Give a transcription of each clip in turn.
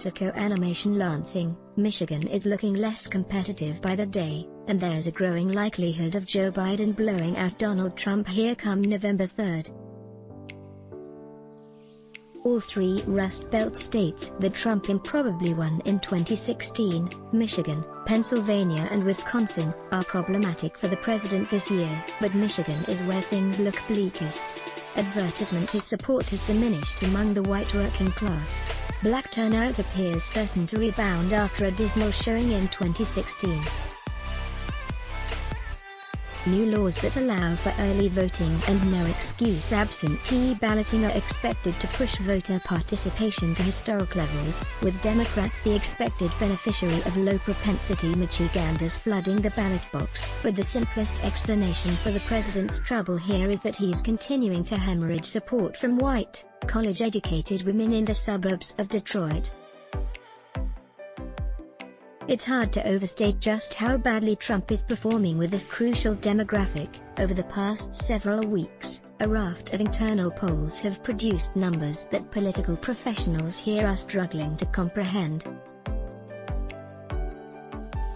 Politico animation Lansing, Michigan is looking less competitive by the day, and there's a growing likelihood of Joe Biden blowing out Donald Trump here come November 3rd. All three Rust Belt states that Trump improbably won in 2016, Michigan, Pennsylvania and Wisconsin, are problematic for the president this year, but Michigan is where things look bleakest. Advertisement his support has diminished among the white working class. Black turnout appears certain to rebound after a dismal showing in 2016. New laws that allow for early voting and no-excuse absentee balloting are expected to push voter participation to historic levels, with Democrats the expected beneficiary of low-propensity Michiganders flooding the ballot box. But the simplest explanation for the president's trouble here is that he's continuing to hemorrhage support from white, college-educated women in the suburbs of Detroit. It's hard to overstate just how badly Trump is performing with this crucial demographic. Over the past several weeks, a raft of internal polls have produced numbers that political professionals here are struggling to comprehend.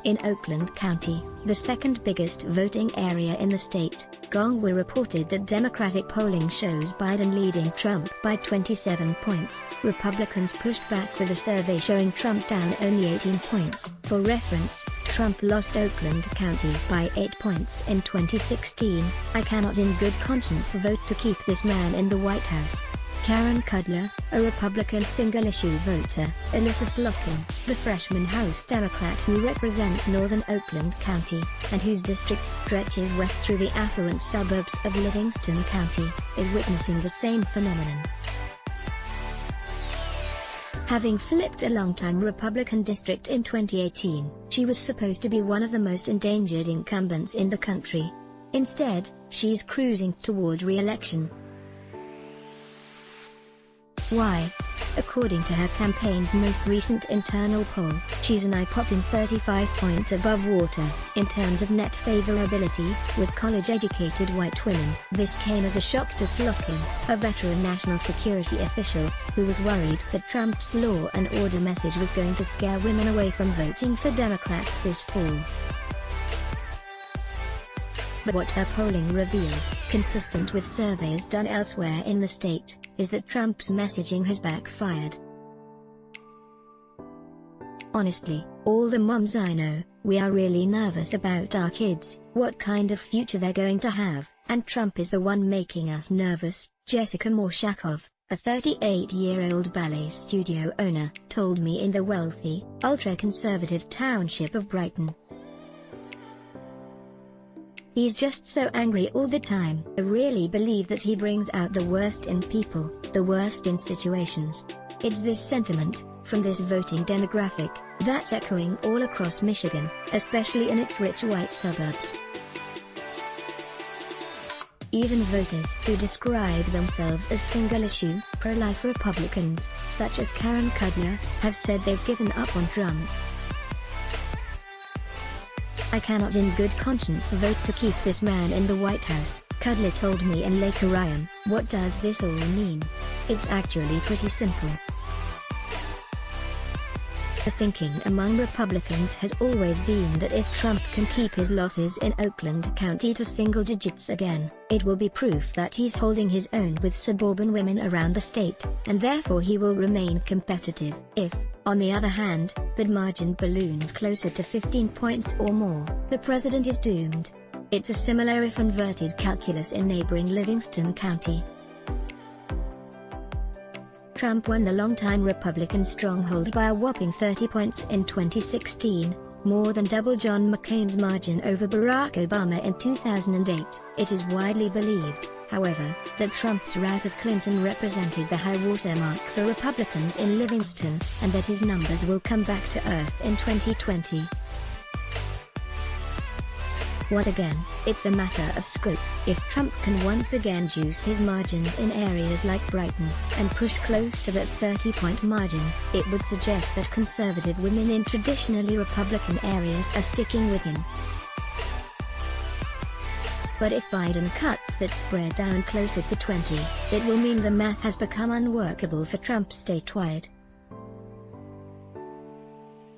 In Oakland County, the second biggest voting area in the state, Gongwa reported that Democratic polling shows Biden leading Trump by 27 points. Republicans pushed back with a survey showing Trump down only 18 points. For reference, Trump lost Oakland County by 8 points in 2016. I cannot in good conscience vote to keep this man in the White House. Karen Kudler, a Republican single-issue voter, Alyssa Slotkin, the freshman House Democrat who represents northern Oakland County, and whose district stretches west through the affluent suburbs of Livingston County, is witnessing the same phenomenon. Having flipped a longtime Republican district in 2018, she was supposed to be one of the most endangered incumbents in the country. Instead, she's cruising toward re-election. Why? According to her campaign's most recent internal poll, she's an eye-popping 35 points above water in terms of net favorability with college-educated white women. This came as a shock to Slotkin, a veteran national security official, who was worried that Trump's law and order message was going to scare women away from voting for Democrats this fall. But what her polling revealed, consistent with surveys done elsewhere in the state, is that Trump's messaging has backfired. Honestly, all the moms I know, we are really nervous about our kids, what kind of future they're going to have, and Trump is the one making us nervous, Jessica Morshakov, a 38-year-old ballet studio owner, told me in the wealthy, ultra-conservative township of Brighton. He's just so angry all the time. I really believe that he brings out the worst in people, the worst in situations. It's this sentiment, from this voting demographic, that's echoing all across Michigan, especially in its rich white suburbs. Even voters who describe themselves as single-issue, pro-life Republicans, such as Karen Kudler, have said they've given up on Trump. I cannot in good conscience vote to keep this man in the White House, Kudler told me in Lake Orion. What does this all mean? It's actually pretty simple. The thinking among Republicans has always been that if Trump can keep his losses in Oakland County to single digits again, it will be proof that he's holding his own with suburban women around the state, and therefore he will remain competitive. If, on the other hand, that margin balloons closer to 15 points or more, the president is doomed. It's a similar if inverted calculus in neighboring Livingston County. Trump won the longtime Republican stronghold by a whopping 30 points in 2016, more than double John McCain's margin over Barack Obama in 2008. It is widely believed, however, that Trump's rout of Clinton represented the high watermark for Republicans in Livingston, and that his numbers will come back to earth in 2020. Once again, it's a matter of scope. If Trump can once again juice his margins in areas like Brighton, and push close to that 30-point margin, it would suggest that conservative women in traditionally Republican areas are sticking with him. But if Biden cuts that spread down closer to 20, it will mean the math has become unworkable for Trump statewide.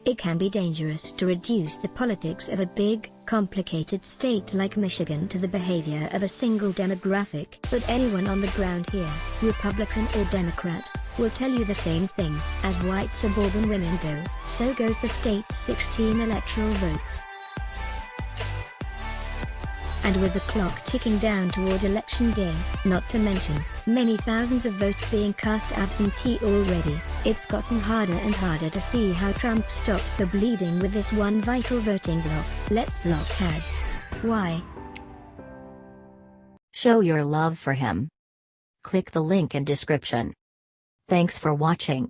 It can be dangerous to reduce the politics of a big, complicated state like Michigan to the behavior of a single demographic. But anyone on the ground here, Republican or Democrat, will tell you the same thing. As white suburban women go, so goes the state's 16 electoral votes. And with the clock ticking down toward election day, not to mention many thousands of votes being cast absentee already, it's gotten harder and harder to see how Trump stops the bleeding with this one vital voting block. Let's block ads. Why? Show your love for him. Click the link in description. Thanks for watching.